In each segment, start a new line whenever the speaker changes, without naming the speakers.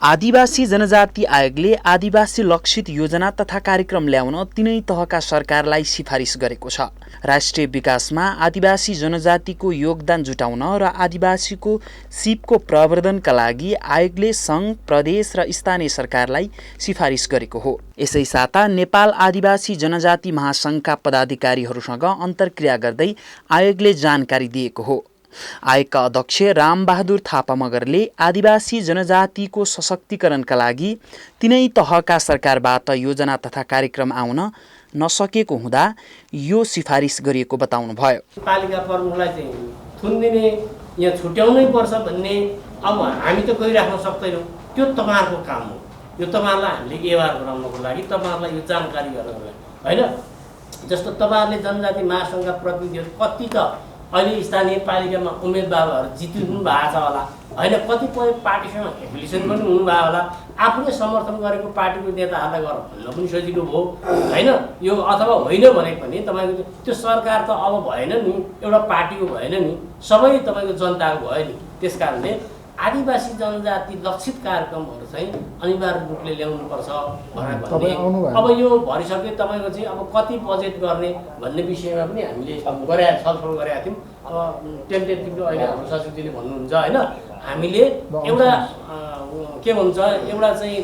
आदिवासी जनजाति आयोगले आदिवासी लक्षित योजना तथा कार्यक्रम ल्याउन तीनै तहका सरकारलाई सिफारिस गरेको छ। राष्ट्रिय विकासमा आदिवासी जनजातिको योगदान जुटाउन र आदिवासीको सिपको प्रवर्धनका लागि आयोगले सङ्घ, प्रदेश र स्थानीय सरकारलाई सिफारिस गरेको हो। यसै साता नेपाल आदिवासी जनजाति महासङ्घका पदाधिकारीहरूसँग अन्तर्क्रिया गर्दै आयोगले जानकारी दिएको हो। आयोगका अध्यक्ष रामबहादुर थापा मगरले आदिवासी जनजातिको सशक्तिकरणका लागि तीनै तहका सरकारबाट योजना तथा कार्यक्रम आउन नसकेको हुँदा यो सिफारिस गरिएको बताउनुभयो।
पालिका प्रमुखलाई चाहिँ थुनिदिने यहाँ छुट्याउनै पर्छ भन्ने अब हामी त गरिराख्न सक्दैनौँ। त्यो तपाईँहरूको काम हो। यो तपाईँहरूलाई हामीले व्यवहार गराउनको लागि, तपाईँहरूलाई यो जानकारी गराउनको लागि होइन। जस्तो तपाईँहरूले जनजाति महासङ्घका प्रतिनिधिहरू कति त अहिले स्थानीय पालिकामा उम्मेदवारहरू जित्नु भएको छ होला होइन, कतिपय पार्टीसँग एफिलिएसन पनि हुनुभयो होला। आफूले समर्थन गरेको पार्टीको नेताहरूलाई गर भन्न पनि सजिलो भयो होइन। यो अथवा होइन भने पनि तपाईँको त्यो सरकार त अब भएन नि, एउटा पार्टीको भएन नि, सबै तपाईँको जनताको भयो नि। त्यस कारणले आदिवासी जनजाति लक्षित कार्यक्रमहरू चाहिँ अनिवार्य रूपले ल्याउनुपर्छ भनेर भन्ने। अब यो भरिसक्यो तपाईँको चाहिँ अब कति बजेट गर्ने भन्ने विषयमा पनि हामीले छलफल गरेका थियौँ। अब टेन्टेटिभली अहिले हाम्रो सचिवजीले भन्नुहुन्छ होइन, हामीले एउटा के भन्छ एउटा चाहिँ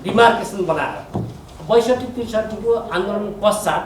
डिमार्केसन बनाएर 62-63 आन्दोलन पश्चात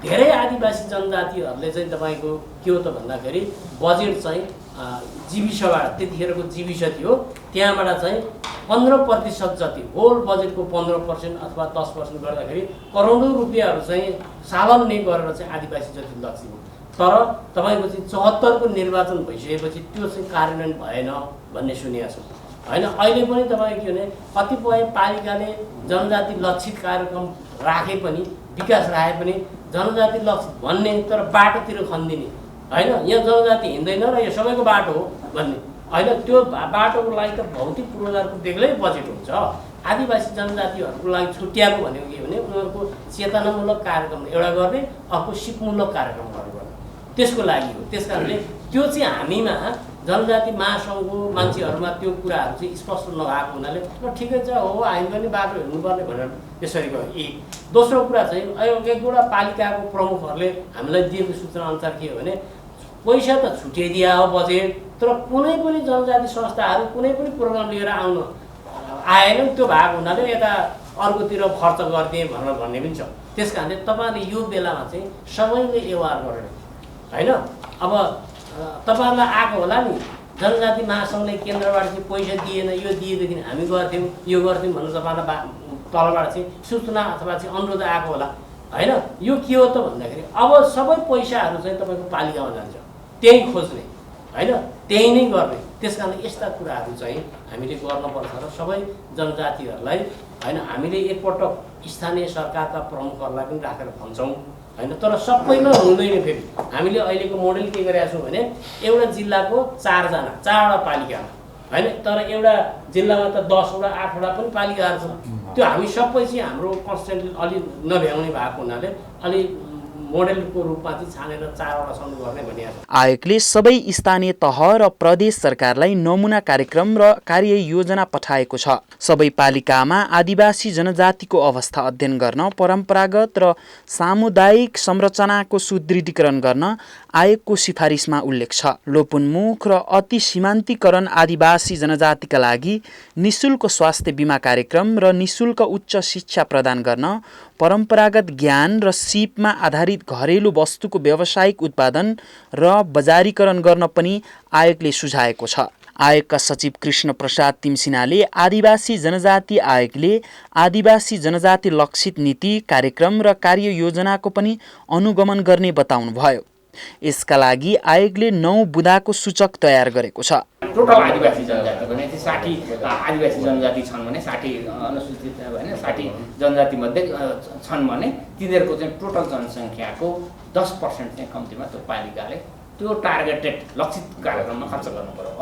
धेरै आदिवासी जनजातिहरूले चाहिँ तपाईँको के हो त भन्दाखेरि बजेट चाहिँ जीविसबाट, त्यतिखेरको जीविस थियो, त्यहाँबाट चाहिँ 15% जति, होल बजेटको 15% अथवा 10% गर्दाखेरि करोडौँ रुपियाँहरू चाहिँ सालन्ने गरेर चाहिँ आदिवासी जति लक्ष्य हो। तर तपाईँको चाहिँ 74 को निर्वाचन भइसकेपछि त्यो चाहिँ कार्यान्वयन भएन भन्ने सुनेको छु होइन। अहिले पनि तपाईँको के भने कतिपय पालिकाले जनजाति लक्षित कार्यक्रम राखे पनि, विकास राखे पनि जनजाति लक्षित भन्ने तर बाटोतिर खनिदिने होइन। यहाँ जनजाति हिँड्दैन र यो सबैको बाटो हो भन्ने होइन। त्यो बाटोको लागि त भौतिक पूर्वाधारको बेग्लै बजेट हुन्छ। आदिवासी जनजातिहरूको लागि छुट्याएको भनेको के भने उनीहरूको चेतनामूलक कार्यक्रम एउटा गर्ने, अर्को सिपमूलक कार्यक्रम गर्नुपर्ने, त्यसको लागि हो। त्यस कारणले त्यो चाहिँ हामीमा जनजाति महासङ्घको मान्छेहरूमा त्यो कुराहरू चाहिँ स्पष्ट नभएको हुनाले ल ठिकै छ हो, हामी पनि बाटो हिँड्नुपर्ने भनेर त्यसरी गयो। दोस्रो कुरा चाहिँ एक दुईवटा पालिकाको प्रमुखहरूले हामीलाई दिएको सूचना अनुसार के हो भने पैसा त छुट्याइदिया हो बजेट, तर कुनै पनि जनजाति संस्थाहरू कुनै पनि प्रोग्राम लिएर आउन आएनन्। त्यो भएको हुनाले यता अर्कोतिर खर्च गरिदिए भनेर भन्ने पनि छ। त्यस कारणले तपाईँहरूले यो बेलामा चाहिँ सबैले व्यवहार गरेर होइन। अब तपाईँहरूलाई आएको होला नि जनजाति महासङ्घले केन्द्रबाट चाहिँ पैसा दिएन, यो दिएदेखि हामी गर्थ्यौँ, यो गर्थ्यौँ भनेर तपाईँलाई तलबाट चाहिँ सूचना अथवा चाहिँ अनुरोध आएको होला होइन। यो के हो त भन्दाखेरि अब सबै पैसाहरू चाहिँ तपाईँको पालिकामा जान्छ, त्यही खोज्ने होइन, त्यही नै गर्ने। त्यस कारणले यस्ता कुराहरू चाहिँ हामीले गर्नुपर्छ र सबै जनजातिहरूलाई होइन हामीले एकपटक स्थानीय सरकारका प्रमुखहरूलाई पनि राखेर भन्छौँ होइन। तर सबैमा हुँदैन। फेरि हामीले अहिलेको मोडेल के गरेका छौँ भने एउटा जिल्लाको 4वटा पालिकामा होइन, तर एउटा जिल्लामा त 10वटा 8वटा पनि पालिकाहरू छन्। त्यो हामी सबै चाहिँ हाम्रो कन्सटेन्टली अलि नभ्याउने भएको हुनाले अलि मोडेलको रूपमा चाहिँ छानेर 4वटासम्म गर्ने भनिएको छ।
आयोगले सबै स्थानीय तह र प्रदेश सरकारलाई नमुना कार्यक्रम र कार्य योजना पठाएको छ। सबै पालिकामा आदिवासी जनजातिको अवस्था अध्ययन गर्न, परम्परागत र सामुदायिक संरचनाको सुदृढीकरण गर्न आयोगको सिफारिसमा उल्लेख छ। लोपोन्मुख र अति सीमान्तीकरण आदिवासी जनजातिका लागि निशुल्क स्वास्थ्य बिमा कार्यक्रम र निशुल्क उच्च शिक्षा प्रदान गर्न, परम्परागत ज्ञान र सिपमा आधारित घरेलु वस्तुको व्यावसायिक उत्पादन र बजारीकरण गर्न पनि आयोगले सुझाएको छ। आयोगका सचिव कृष्ण प्रसाद तिमसिनाले आदिवासी जनजाति आयोगले आदिवासी जनजाति लक्षित नीति, कार्यक्रम र कार्य योजनाको पनि अनुगमन गर्ने बताउनुभयो। यसका लागि आयोगले 9 बुँदाको सूचक तयार गरेको छ।
टोटल आदिवासी जनजाति भने 60 आदिवासी जनजाति छन् भने 60 अनुसूचित होइन 60 जनजाति मध्ये छन् भने तिनीहरूको चाहिँ टोटल जनसङ्ख्याको 10% चाहिँ कम्तीमा त्यो पालिकाले त्यो टार्गेटेड लक्षित कार्यक्रममा खर्च गर्नु पर्यो।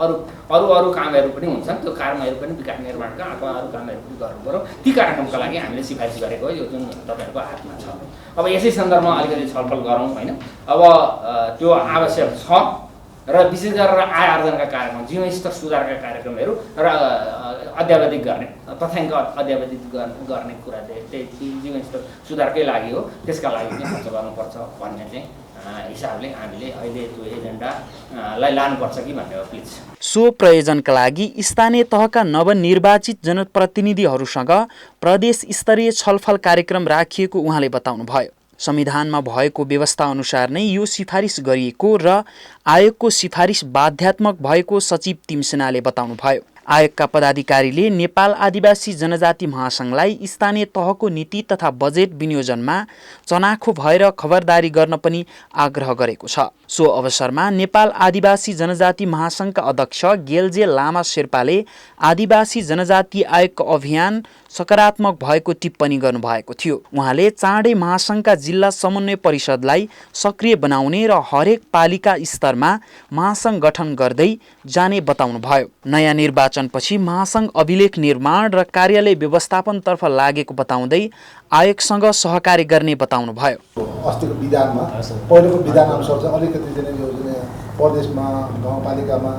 अरू कामहरू पनि हुन्छन्, त्यो कार्यहरू पनि विकास निर्माणका अथवा अरू कामहरू पनि गर्नु पर्यो। ती कार्यक्रमका लागि हामीले सिफारिस गरेको यो जुन तपाईँहरूको हातमा छ। अब यसै सन्दर्भमा अलिकति छलफल गरौँ होइन। अब त्यो आवश्यक छ र विशेष गरेर आय आर्जनका कार्यक्रम, जीवनस्तर सुधारका कार्यक्रमहरू र अध्यावधिक गर्ने तथ्याङ्क अध्यावधिक गर्ने कुरा त्यही जीवनस्तर सुधारकै लागि हो। त्यसका लागि चाहिँ खर्च गर्नुपर्छ भन्ने चाहिँ हिसाबले हामीले अहिले त्यो एजेन्डालाई लानुपर्छ कि भन्ने हो प्लिज।
सो प्रयोजनका लागि स्थानीय तहका नवनिर्वाचित जनप्रतिनिधिहरूसँग प्रदेश स्तरीय छलफल कार्यक्रम राखिएको उहाँले बताउनुभयो। संविधानमा भएको व्यवस्था अनुसार नै यो सिफारिस गरिएको र आयोगको सिफारिस बाध्यात्मक भएको सचिव तिमसेनाले बताउनुभयो। आयोगका पदाधिकारीले नेपाल आदिवासी जनजाति महासङ्घलाई स्थानीय तहको नीति तथा बजेट विनियोजनमा चनाखो भएर खबरदारी गर्न पनि आग्रह गरेको छ। सो अवसरमा नेपाल आदिवासी जनजाति महासङ्घका अध्यक्ष गेल्जे लामा शेर्पाले आदिवासी जनजाति आयोगको अभियान सकारात्मक भएको टिप्पणी गर्नुभएको थियो। उहाँले चाँडै महासङ्घका जिल्ला समन्वय परिषदलाई सक्रिय बनाउने र हरेक पालिका स्तरमा महासङ्घ गठन गर्दै जाने बताउनुभयो। नयाँ निर्वाचनपछि महासङ्घ अभिलेख निर्माण र कार्यालय व्यवस्थापनतर्फ लागेको बताउँदै आयोगसँग सहकार्य गर्ने बताउनुभयो।
अस्तिको विधानमा पहिलेको विधान अनुसार चाहिँ अलिकति चाहिँ यो प्रदेशमा गाउँपालिकामा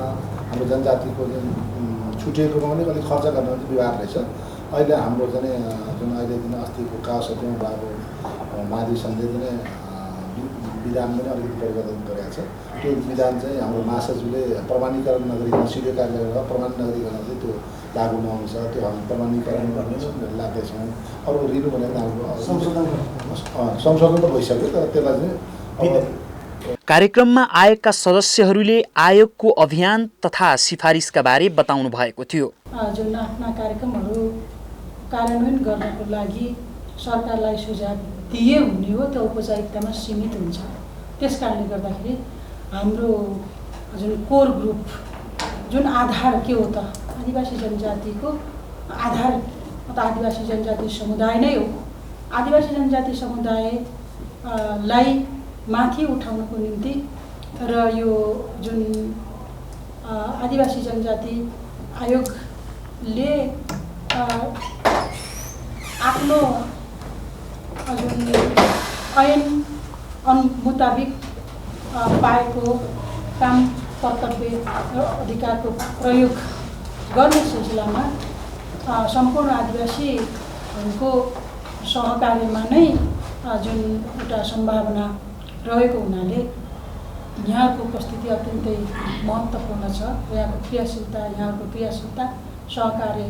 हाम्रो जनजातिको छुटिएकोमा पनि अलिक खर्च गर्न चाहिँ व्यवहार रहेछ। अहिले हाम्रो चाहिँ जुन अहिले चाहिँ अस्तिको काउसमा भएको महाधिवेशनले चाहिँ विधान पनि अलिकति परिवर्तन गरेको छ। त्यो विधान चाहिँ हाम्रो महासचिवले प्रमाणीकरण नगरिकन सिडिओ कार्यालयबाट प्रमाणित नगरिकन चाहिँ त्यो लागू नहुन्छ। त्यो हामी प्रमाणीकरण गर्ने लाग्दैछौँ। अरू रिनु भनेर हाम्रो संशोधन त भइसक्यो, तर त्यसलाई चाहिँ
कार्यक्रममा आयोगका सदस्यहरूले आयोगको अभियान तथा सिफारिसका बारे बताउनु भएको थियो।
जुन आफ्ना कार्यक्रमहरू कार्यान्वयन गर्नको लागि सरकारलाई सुझाव दिए हुने हो, त्यो औपचारिकतामा सीमित हुन्छ। त्यस कारणले गर्दाखेरि हाम्रो जुन कोर ग्रुप, जुन आधार के हो त आदिवासी जनजातिको आधार त आदिवासी जनजाति समुदाय नै हो। आदिवासी जनजाति समुदायलाई माथि उठाउनको निम्ति र यो जुन आदिवासी जनजाति आयोगले आफ्नो जुन ऐन मुताबिक पाएको काम कर्तव्य र अधिकारको प्रयोग गर्ने सिलसिलामा सम्पूर्ण आदिवासीहरूको सहकार्यमा नै जुन एउटा सम्भावना रहेको हुनाले यहाँको उपस्थिति अत्यन्तै महत्त्वपूर्ण छ। यहाँको क्रियाशीलता सहकार्य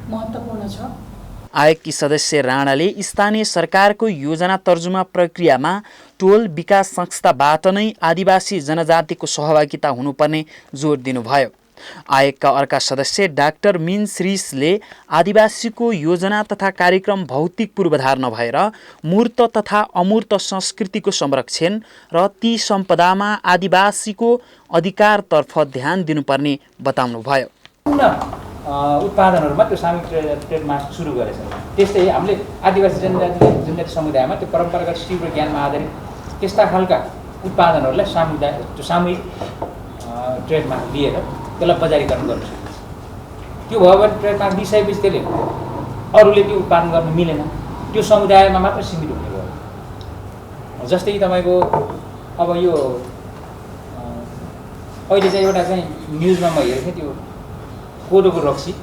महत्त्वपूर्ण छ।
आयोगकी सदस्य राणाले स्थानीय सरकारको योजना तर्जुमा प्रक्रियामा टोल विकास संस्थाबाट नै आदिवासी जनजातिको सहभागिता हुनुपर्ने जोड दिनुभयो। आयोगका अर्का सदस्य डाक्टर मिन श्रीसले आदिवासीको योजना तथा कार्यक्रम भौतिक पूर्वाधार नभएर मूर्त तथा अमूर्त संस्कृतिको संरक्षण र ती सम्पदामा आदिवासीको अधिकारतर्फ ध्यान दिनुपर्ने बताउनुभयो।
उत्पादनहरूमा त्यो सामूहिक ट्रेडमार्क सुरु गरेछ। त्यस्तै हामीले आदिवासी जनजाति समुदायमा त्यो परम्परागत सिप र ज्ञानमा आधारित त्यस्ता खालका उत्पादनहरूलाई सामूहिक ट्रेडमार्क लिएर त्यसलाई बजारीकरण गर्न सकिन्छ। त्यो भयो भने ट्रेडमार्क दिइसकेपछि त्यसले अरूले त्यो उत्पादन गर्न मिलेन, त्यो समुदायमा मात्र सीमित हुने भयो। जस्तै तपाईँको अब यो अहिले चाहिँ एउटा चाहिँ न्युजमा म हेरेको थिएँ, त्यो कोदोको रक्सी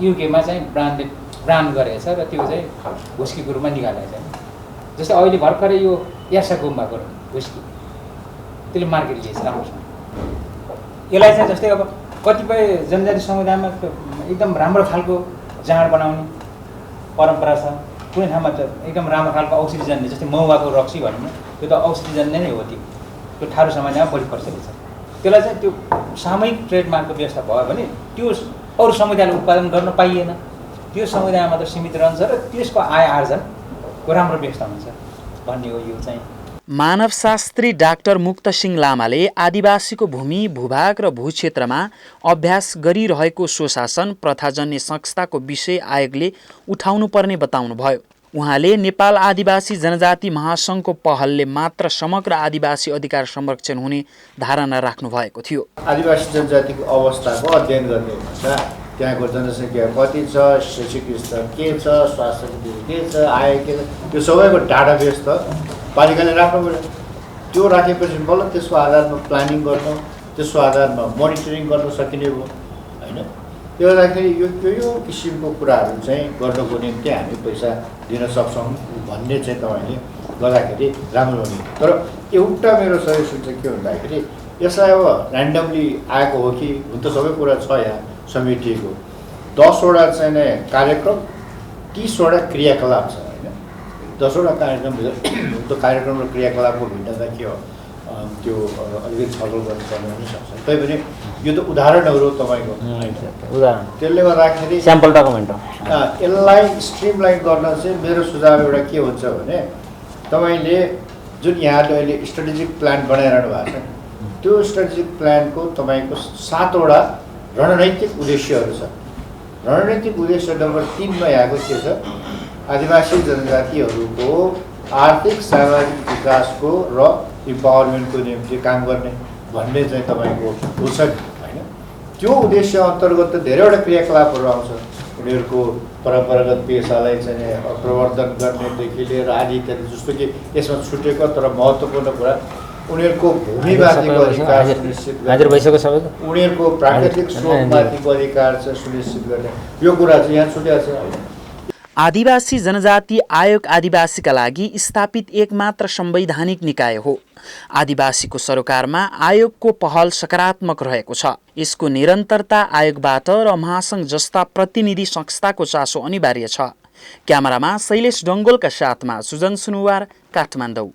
युकेमा चाहिँ ब्रान्ड गरेको छ र त्यो चाहिँ हुस्कीको रूपमा निकालेको छ। जस्तै अहिले भर्खरै यो यासाकुम भएको हुस्की त्यसले मार्केट लिएछ राम्रोसँग। यसलाई चाहिँ जस्तै अब कतिपय जनजाति समुदायमा एकदम राम्रो खालको जाँड बनाउने परम्परा छ। कुनै ठाउँमा त एकदम राम्रो खालको औषधि जन्ने, जस्तै महुवाको रक्सी भनौँ न, त्यो त औषधि जन्ने नै हो। त्यो ठाडो समाजमा बढी प्रचलित छ। त्यसलाई चाहिँ त्यो सामूहिक ट्रेडमार्कको व्यवस्था भयो भने त्यो अरू समुदायले उत्पादन गर्न पाइएन, त्यो समुदायमा त सीमित रहन्छ र त्यसको आय आर्जनको राम्रो व्यवस्था हुन्छ भन्ने हो। यो चाहिँ
मानवशास्त्री डाक्टर मुक्तसिंह लामाले आदिवासीको भूमि, भूभाग र भूक्षेत्रमा अभ्यास गरिरहेको स्वशासन प्रथाजन्य संस्थाको विषय आयोगले उठाउनुपर्ने बताउनुभयो। उहाँले नेपाल आदिवासी जनजाति महासङ्घको पहलले मात्र समग्र आदिवासी अधिकार संरक्षण हुने धारणा राख्नु भएको थियो।
आदिवासी जनजातिको अवस्थाको अध्ययन गर्ने भन्दा त्यहाँको जनसङ्ख्या कति छ, शैक्षिक स्तर के छ, स्वास्थ्य के छ, आय के छ, त्यो सबैको डाटाबेस त पालिकाले राख्नु पऱ्यो। त्यो राखेपछि बल्ल त्यसको आधारमा प्लानिङ गर्न, त्यसको आधारमा मोनिटरिङ गर्न सकिने भयो होइन। त्यो गर्दाखेरि यो किसिमको कुराहरू चाहिँ गर्नको निम्ति हामी पैसा दिन सक्छौँ भन्ने चाहिँ तपाईँले गर्दाखेरि राम्रो हुने। तर एउटा मेरो सजेसन चाहिँ के भन्दाखेरि यसलाई अब ऱ्यान्डमली आएको हो कि हुन त सबै कुरा छ यहाँ समेटिएको। 10वटा चाहिँ नै कार्यक्रम, 30वटा क्रियाकलाप छ होइन। 10वटा कार्यक्रम त्यो कार्यक्रम र क्रियाकलापको भिन्नता के हो त्यो अलिकति छलफल गर्नुपर्ने हुनसक्छ। तैपनि यो त उदाहरणहरू हो तपाईँको
उदाहरण,
त्यसले गर्दाखेरि
स्याम्पल डकुमेन्ट हो।
यसलाई स्ट्रिमलाइन गर्न चाहिँ मेरो सुझाव एउटा के हुन्छ भने तपाईँले जुन यहाँले अहिले स्ट्राटेजिक प्लान बनाइरहनु भएको छ त्यो स्ट्राटेजिक प्लानको तपाईँको 7वटा रणनैतिक उद्देश्यहरू छ। रणनैतिक उद्देश्य नम्बर 3मा यहाँको के छ, आदिवासी जनजातिहरूको आर्थिक सामाजिक विकासको र इम्पावरमेन्टको निम्ति काम गर्ने भन्ने चाहिँ तपाईँको हुन्छ होइन। त्यो उद्देश्य अन्तर्गत त धेरैवटा क्रियाकलापहरू आउँछ। उनीहरूको परम्परागत पेसालाई चाहिँ प्रवर्धन गर्नेदेखि लिएर आदि इत्यादि, जस्तो कि यसमा छुटेको तर महत्त्वपूर्ण कुरा उनीहरूको भूमिमाथिको अधिकार सुनिश्चित गर्ने, उनीहरूको प्राकृतिक स्रोतमाथिको अधिकार चाहिँ सुनिश्चित गर्ने, यो कुरा चाहिँ यहाँ छुटेको छ होइन।
आदिवासी जनजाति आयोग आदिवासीका लागि स्थापित एकमात्र संवैधानिक निकाय हो। आदिवासीको सरोकारमा आयोगको पहल सकारात्मक रहेको छ। यसको निरन्तरता आयोगबाट र महासङ्घ जस्ता प्रतिनिधि संस्थाको चासो अनिवार्य छ। क्यामेरामा शैलेश डङ्गोलका साथमा सुजन सुनुवार, काठमाडौँ।